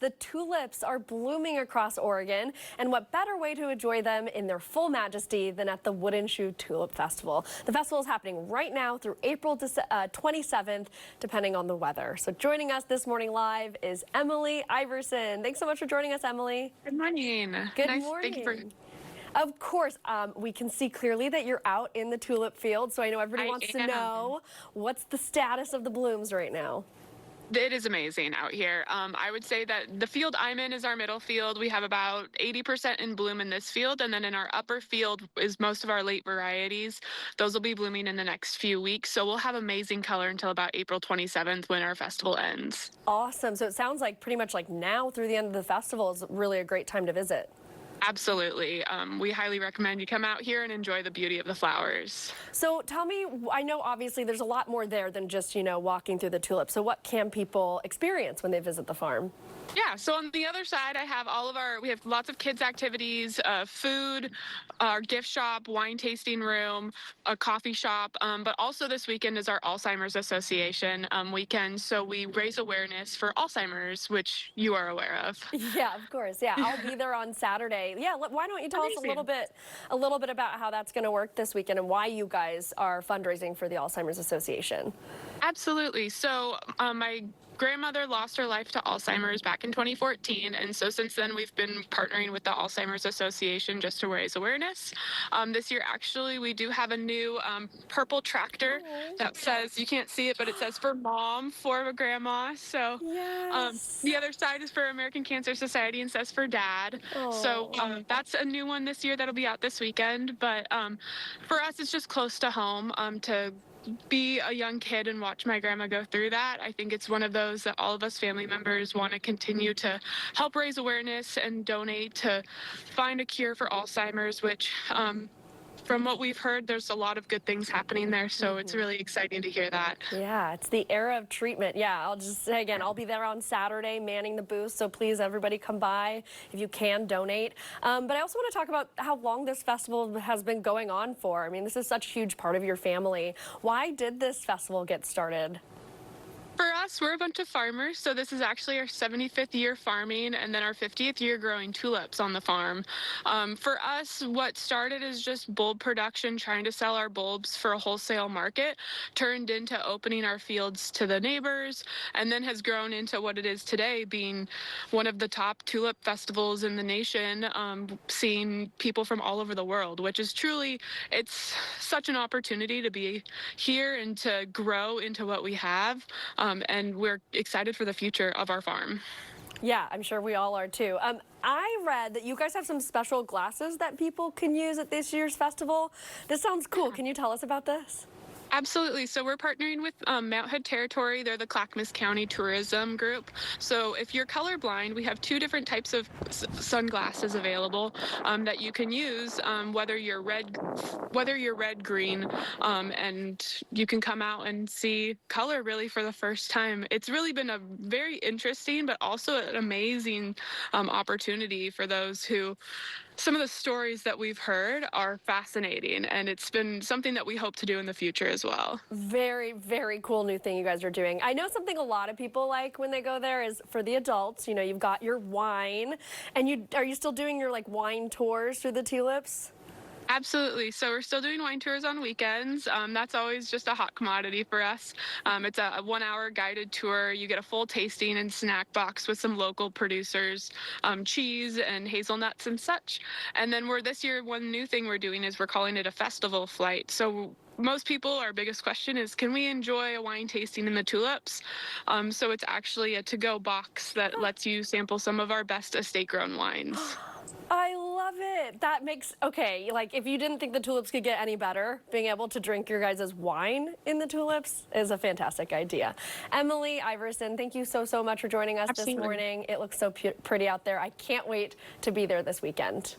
the tulips are blooming across Oregon, and what better way to enjoy them in their full majesty than at the Wooden Shoe Tulip Festival. The festival is happening right now through April 27th, depending on the weather. So joining us this morning live is Emily Iverson. Thanks so much for joining us, Emily. Good morning. Good morning. Thank you for... Of course, we can see clearly that you're out in the tulip field, so I know everybody wants to know what's the status of the blooms right now. It is amazing out here. I would say that the field I'm in is our middle field. We have about 80% in bloom in this field, and then in our upper field is most of our late varieties. Those will be blooming in the next few weeks, so we'll have amazing color until about April 27th when our festival ends. Awesome. So it sounds like pretty much like now through the end of the festival is really a great time to visit. Absolutely. We highly recommend you come out here and enjoy the beauty of the flowers. So tell me, I know obviously there's a lot more there than just, walking through the tulips. So what can people experience when they visit the farm? Yeah, so on the other side, I have we have lots of kids activities, food, our gift shop, wine tasting room, a coffee shop, but also this weekend is our Alzheimer's Association weekend. So we raise awareness for Alzheimer's, which you are aware of. Yeah, of course. Yeah, I'll be there on Saturday. Yeah, why don't you tell us a little bit about how that's going to work this weekend and why you guys are fundraising for the Alzheimer's Association? Absolutely. So my grandmother lost her life to Alzheimer's back in 2014, and so since then we've been partnering with the Alzheimer's Association just to raise awareness. This year, actually, we do have a new purple tractor that says, you can't see it, but it says for mom, for grandma. So yes. The other side is for American Cancer Society and says for dad. So that's a new one this year that'll be out this weekend. But for us, it's just close to home to be a young kid and watch my grandma go through that. I think it's one of those that all of us family members want to continue to help raise awareness and donate to find a cure for Alzheimer's, which from what we've heard, there's a lot of good things happening there, so it's really exciting to hear that. Yeah, it's the era of treatment. Yeah, I'll just say again, I'll be there on Saturday manning the booth, so please, everybody come by if you can donate. But I also want to talk about how long this festival has been going on for. I mean, this is such a huge part of your family. Why did this festival get started? For us, we're a bunch of farmers, so this is actually our 75th year farming and then our 50th year growing tulips on the farm. For us, what started as just bulb production, trying to sell our bulbs for a wholesale market, turned into opening our fields to the neighbors, and then has grown into what it is today, being one of the top tulip festivals in the nation, seeing people from all over the world, which is truly, it's such an opportunity to be here and to grow into what we have. And we're excited for the future of our farm. Yeah, I'm sure we all are too. I read that you guys have some special glasses that people can use at this year's festival. This sounds cool. Can you tell us about this? Absolutely. So we're partnering with Mount Hood Territory. They're the Clackamas County Tourism Group. So if you're colorblind, we have two different types of sunglasses available that you can use, whether you're red, green, and you can come out and see color really for the first time. It's really been a very interesting, but also an amazing opportunity for those who. Some of the stories that we've heard are fascinating, and it's been something that we hope to do in the future as well. Very, very cool new thing you guys are doing. I know something a lot of people like when they go there is for the adults, you've got your wine, and are you still doing your wine tours through the tulips? Absolutely. So we're still doing wine tours on weekends. That's always just a hot commodity for us. It's a 1-hour guided tour. You get a full tasting and snack box with some local producers, cheese and hazelnuts and such. And then this year, one new thing we're doing is we're calling it a festival flight. So most people, our biggest question is, can we enjoy a wine tasting in the tulips? So it's actually a to-go box that lets you sample some of our best estate-grown wines. I love it. That makes, if you didn't think the tulips could get any better, being able to drink your guys' wine in the tulips is a fantastic idea. Emily Iverson, thank you so much for joining us this morning. It looks so pretty out there. I can't wait to be there this weekend.